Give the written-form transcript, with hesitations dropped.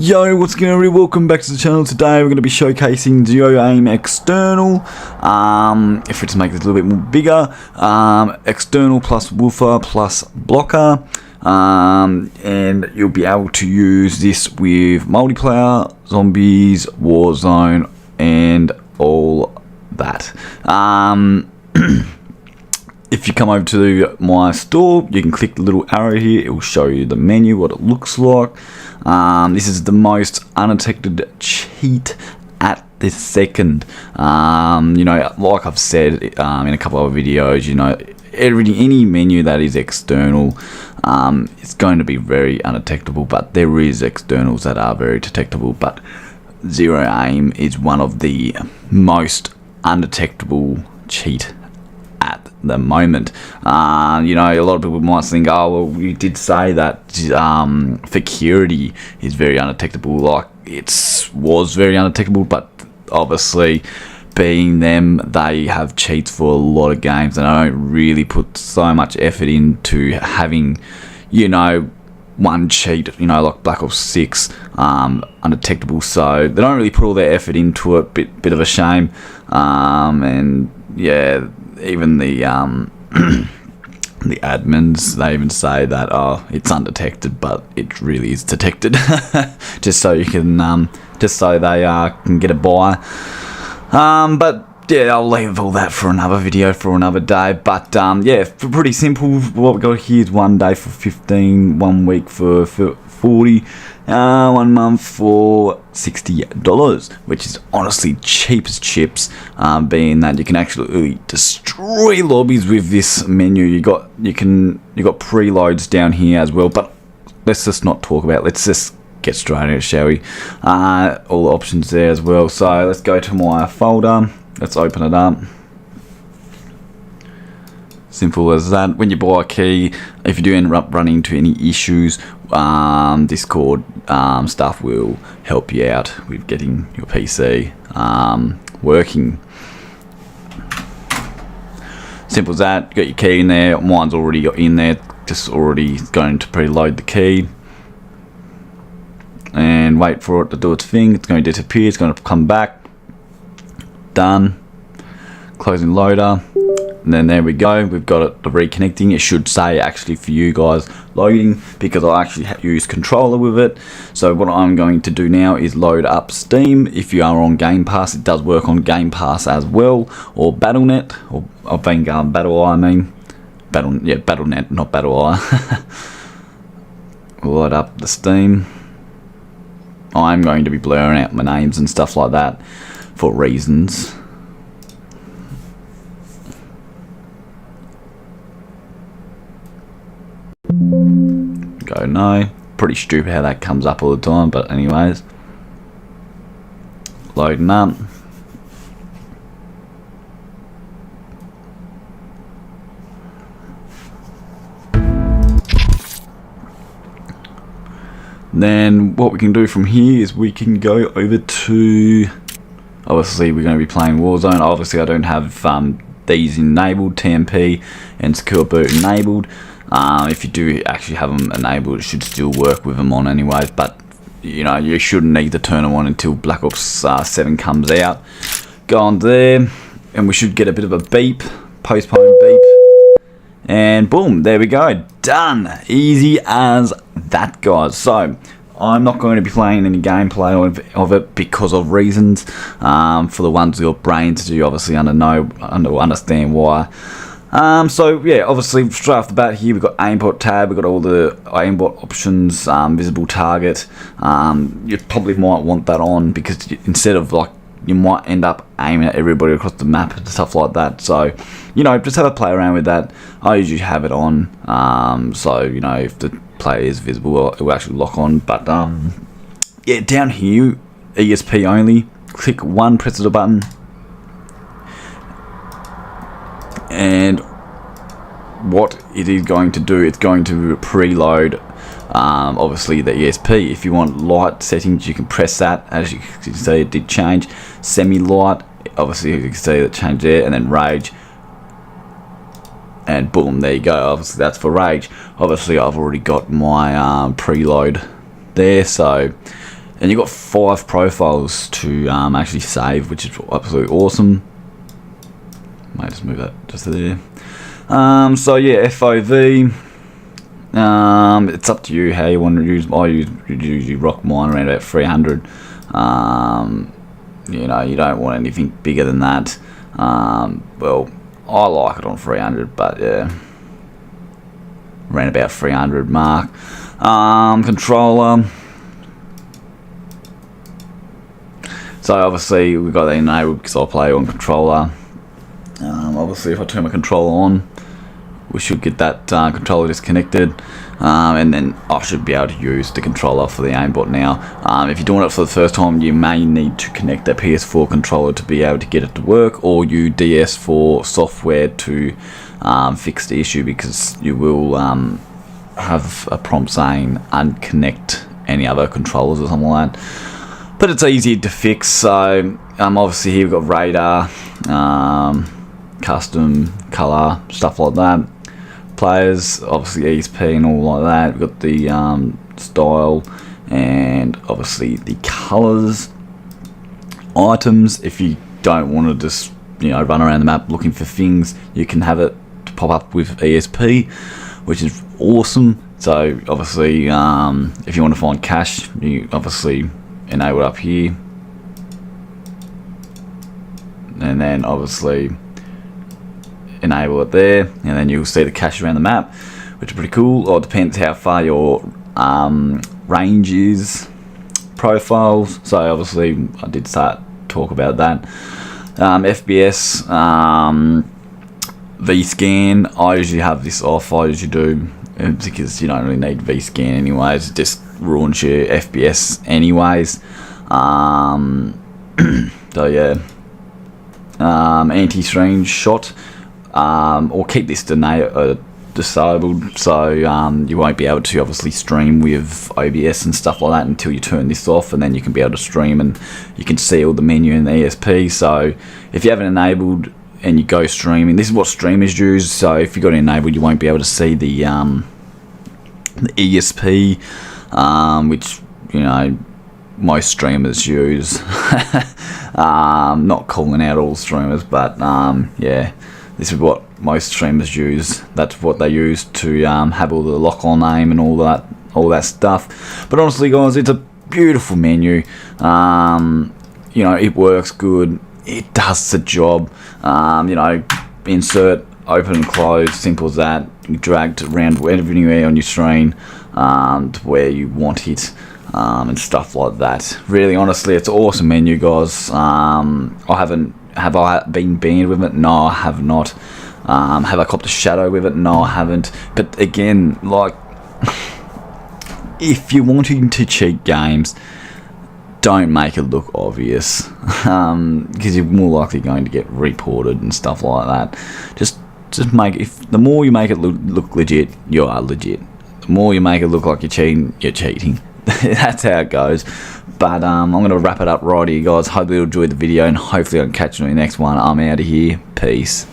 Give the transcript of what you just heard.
Yo, what's going on? Welcome back to the channel. Today we're going to be showcasing Zero Aim External. If we just make this a little bit more bigger, external plus woofer plus blocker, and you'll be able to use this with multiplayer, zombies, Warzone, and all that. If you come over to my store, you can click the little arrow here. It will show you the menu, what it looks like. This is the most undetected cheat at this second. You know, like I've said in a couple of videos, you know, any menu that is external, it's going to be very undetectable. But there is externals that are very detectable. But Zero Aim is one of the most undetectable cheat at the moment. You know, a lot of people might think, oh well, we did say that security is very undetectable. Like, it was very undetectable, but obviously being them, they have cheats for a lot of games, and I don't really put so much effort into having, you know, one cheat, you know, like Black Ops 6 undetectable. So they don't really put all their effort into it. Bit of a shame. And yeah, even the the admins, they even say that, oh, it's undetected, but it really is detected. Just so you can just so they can get a buy. But yeah, I'll leave all that for another video, for another day. But yeah, pretty simple. What we got here is 1 day for 15, 1 week for 40, 1 month for $60, which is honestly cheap as chips. Being that you can actually destroy lobbies with this menu. You got preloads down here as well. But let's just not talk about it. Let's just get straight into it, shall we? All the options there as well. So let's go to my folder. Let's open it up. Simple as that. When you buy a key, if you do end up running into any issues, Discord stuff will help you out with getting your PC working. Simple as that. You got your key in there. Mine's already got in there. Just already going to preload the key. And wait for it to do its thing. It's going to disappear. It's going to come back. Done. Closing loader. And then there we go, we've got it reconnecting. It should say actually for you guys loading, because I actually use controller with it. So what I'm going to do now is load up Steam. If you are on Game Pass, it does work on Game Pass as well, or Battle.net, or Vanguard Battle Eye, I mean. Battle.net, not Battle Eye. We'll load up the Steam. I'm going to be blurring out my names and stuff like that for reasons. Go no. Pretty stupid how that comes up all the time, but anyways. Loading up. Then what we can do from here is we can go over to, obviously we're going to be playing Warzone. Obviously I don't have these enabled, TMP and Secure Boot enabled. If you do actually have them enabled, it should still work with them on anyways, but you know, you shouldn't need to turn them on until Black Ops 7 comes out. Go on there, and we should get a bit of a beep, postpone beep, and boom, there we go, done. Easy as that, guys. So I'm not going to be playing any gameplay of it because of reasons. For the ones with brains, you obviously understand why. So yeah, obviously straight off the bat here we've got aimbot tab, we've got all the aimbot options, visible target. You probably might want that on, because instead of like, you might end up aiming at everybody across the map and stuff like that. So, you know, just have a play around with that. I usually have it on, so you know, if the player is visible, it will actually lock on. But yeah, down here, ESP only, click one, press the button, and what it is going to do, it's going to preload obviously the ESP. If you want light settings, you can press that. As you can see, it did change. Semi-light, obviously you can see that changed there, and then rage, and boom, there you go. Obviously that's for rage. Obviously I've already got my preload there, so And you've got 5 profiles to actually save, which is absolutely awesome. Might just move that just there. So yeah, FOV. It's up to you how you want to use. I usually rock mine around about 300. You know, you don't want anything bigger than that. Well, I like it on 300, but yeah, around about 300 mark. Controller. So obviously we've got that enabled because I'll play on controller. Obviously if I turn my controller on, we should get that controller disconnected, and then I should be able to use the controller for the aimbot now. If you're doing it for the first time, you may need to connect that PS4 controller to be able to get it to work, or use DS4 software to fix the issue, because you will have a prompt saying unconnect any other controllers or something like that. But it's easy to fix. So obviously here we've got radar, custom, color, stuff like that. Players, obviously ESP and all like that. We've got the style, and obviously the colors. Items, if you don't want to just, you know, run around the map looking for things, you can have it to pop up with ESP, which is awesome. So obviously if you want to find cash, you obviously enable it up here, and then obviously enable it there, and then you'll see the cache around the map, which is pretty cool. Or it depends how far your range is. Profiles, so obviously I did talk about that. FPS, V-scan, I usually have this off. I usually do, because you don't really need V-scan anyways. It just ruins your FPS anyways. So yeah, anti-stream shot, or keep this disabled, so you won't be able to obviously stream with OBS and stuff like that until you turn this off, and then you can be able to stream and you can see all the menu in the ESP. So if you have it enabled and you go streaming, this is what streamers use. So if you got it enabled, you won't be able to see the ESP, which, you know, most streamers use. Not calling out all streamers, but yeah, this is what most streamers use. That's what they use to have all the lock-on aim and all that stuff. But honestly, guys, it's a beautiful menu. You know, it works good. It does the job. You know, insert, open and close, simple as that. You drag it around anywhere on your screen to where you want it, and stuff like that. Really, honestly, it's an awesome menu, guys. Have I been banned with it? No, I have not. Have I copped a shadow with it? No, I haven't. But again, like, if you're wanting to cheat games, don't make it look obvious, because you're more likely going to get reported and stuff like that. Just make, if the more you make it look legit, you are legit. The more you make it look like you're cheating, you're cheating. That's how it goes. But I'm going to wrap it up right here, guys. Hope you enjoyed the video, and hopefully I can catch you in the next one. I'm out of here. Peace.